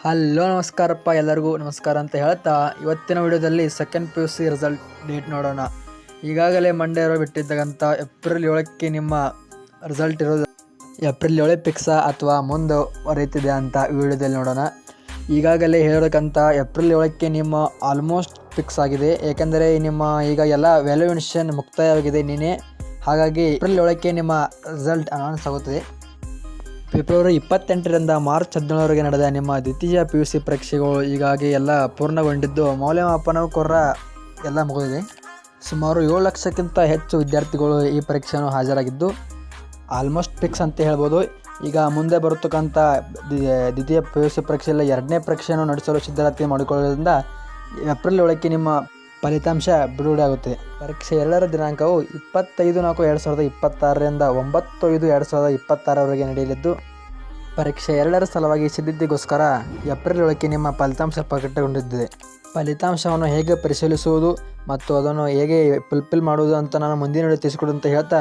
Hello ನಮಸ್ಕಾರಪ್ಪ, ಎಲ್ಲರಿಗೂ ನಮಸ್ಕಾರ ಅಂತ ಹೇಳ್ತಾ ಇವತ್ತಿನ ವಿಡಿಯೋದಲ್ಲಿ ಸೆಕೆಂಡ್ PUC ರಿಸಲ್ಟ್ ಡೇಟ್ ನೋಡೋಣ. ಈಗಾಗಲೇ ಮಂಡೇ ಬಿಟ್ಟಿದ್ದಕ್ಕಂಥ ಏಪ್ರಿಲ್ 7ಕ್ಕೆ ನಿಮ್ಮ ರಿಸಲ್ಟ್ ಇರೋದು. ಏಪ್ರಿಲ್ 7 ಫಿಕ್ಸಾ ಅಥವಾ ಮುಂದುವರಿತಿದೆ ಅಂತ ಈ ವಿಡಿಯೋದಲ್ಲಿ ನೋಡೋಣ. ಈಗಾಗಲೇ ಹೇಳೋಕ್ಕಂತ ಏಪ್ರಿಲ್ 7ಕ್ಕೆ ನಿಮ್ಮ ಆಲ್ಮೋಸ್ಟ್ ಫಿಕ್ಸ್ ಆಗಿದೆ. ಏಕೆಂದರೆ ನಿಮ್ಮ ಈಗ ಎಲ್ಲ ವ್ಯಾಲ್ಯೂಯೇಷನ್ ಮುಕ್ತಾಯವಾಗಿದೆ ನಿನ್ನೆ. ಹಾಗಾಗಿ ಏಪ್ರಿಲ್ 7ಕ್ಕೆ ನಿಮ್ಮ ರಿಸಲ್ಟ್ ಅನೌನ್ಸ್ ಆಗುತ್ತದೆ. ಫೆಬ್ರವರಿ 28ರಿಂದ ಮಾರ್ಚ್ 17ರವರೆಗೆ ನಡೆದ ನಿಮ್ಮ ದ್ವಿತೀಯ PUC ಪರೀಕ್ಷೆಗಳು ಹೀಗಾಗಿ ಎಲ್ಲ ಪೂರ್ಣಗೊಂಡಿದ್ದು ಮೌಲ್ಯಮಾಪನ ಎಲ್ಲ ಮುಗಿದಿದೆ. ಸುಮಾರು 7 ಲಕ್ಷಕ್ಕಿಂತ ಹೆಚ್ಚು ವಿದ್ಯಾರ್ಥಿಗಳು ಈ ಪರೀಕ್ಷೆಯನ್ನು ಹಾಜರಾಗಿದ್ದು ಆಲ್ಮೋಸ್ಟ್ ಫಿಕ್ಸ್ ಅಂತ ಹೇಳ್ಬೋದು. ಈಗ ಮುಂದೆ ಬರತಕ್ಕಂಥ ದ್ವಿತೀಯ PUC ಪರೀಕ್ಷೆಯಲ್ಲಿ 2ನೇ ಪರೀಕ್ಷೆಯನ್ನು ನಡೆಸಲು ಸಿದ್ಧತೆ ಮಾಡಿಕೊಳ್ಳೋದ್ರಿಂದ ಏಪ್ರಿಲ್ 7ಕ್ಕೆ ನಿಮ್ಮ ಫಲಿತಾಂಶ ಬಿಡುಗಡೆ ಆಗುತ್ತದೆ. ಪರೀಕ್ಷೆ 2ರ ದಿನಾಂಕವು 25/4/2026ರಿಂದ 9/5/2026ರವರೆಗೆ ನಡೆಯಲಿದ್ದು, ಪರೀಕ್ಷೆ 2ರ ಸಲುವಾಗಿ ಸಿದ್ಧತೆಗೋಸ್ಕರ ಏಪ್ರಿಲ್ 7ಕ್ಕೆ ನಿಮ್ಮ ಫಲಿತಾಂಶ ಪ್ರಕಟಗೊಂಡಿದೆ. ಫಲಿತಾಂಶವನ್ನು ಹೇಗೆ ಪರಿಶೀಲಿಸುವುದು ಮತ್ತು ಅದನ್ನು ಹೇಗೆ ಫುಲ್ಫಿಲ್ ಮಾಡುವುದು ಅಂತ ನಾನು ಮುಂದಿನ ವಿಡಿಯೋ ತಿಳಿಸ್ಕೊಡು ಅಂತ ಹೇಳ್ತಾ,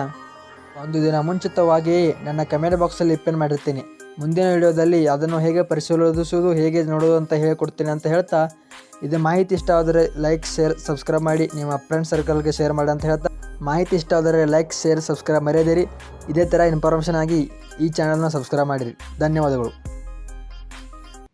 ಒಂದು ದಿನ ಮುಂಚಿತವಾಗಿ ನನ್ನ ಕಮೆಂಟ್ ಬಾಕ್ಸಲ್ಲಿ ಪಿನ್ ಮಾಡಿರ್ತೀನಿ. ಮುಂದಿನ ವಿಡಿಯೋದಲ್ಲಿ ಅದನ್ನು ಹೇಗೆ ಪರಿಶೀಲಿಸುವುದು, ಹೇಗೆ ನೋಡೋದು ಅಂತ ಹೇಳಿಕೊಡ್ತೀನಿ ಅಂತ ಹೇಳ್ತಾ, ಇದು ಮಾಹಿತಿ ಇಷ್ಟ ಆದರೆ ಲೈಕ್, ಶೇರ್, ಸಬ್ಸ್ಕ್ರೈಬ್ ಮಾಡಿ ನಿಮ್ಮ ಫ್ರೆಂಡ್ ಸರ್ಕಲ್ಗೆ ಶೇರ್ ಮಾಡಿ ಅಂತ ಹೇಳ್ತಾ, ಮಾಹಿತಿ ಇಷ್ಟ ಆದರೆ ಲೈಕ್, ಶೇರ್, ಸಬ್ಸ್ಕ್ರೈಬ್ ಮರೆಯದಿರಿ. ಇದೇ ಥರ ಇನ್ಫಾರ್ಮೇಷನ್ ಆಗಿ ಈ ಚಾನಲ್ನ ಸಬ್ಸ್ಕ್ರೈಬ್ ಮಾಡಿರಿ. ಧನ್ಯವಾದಗಳು.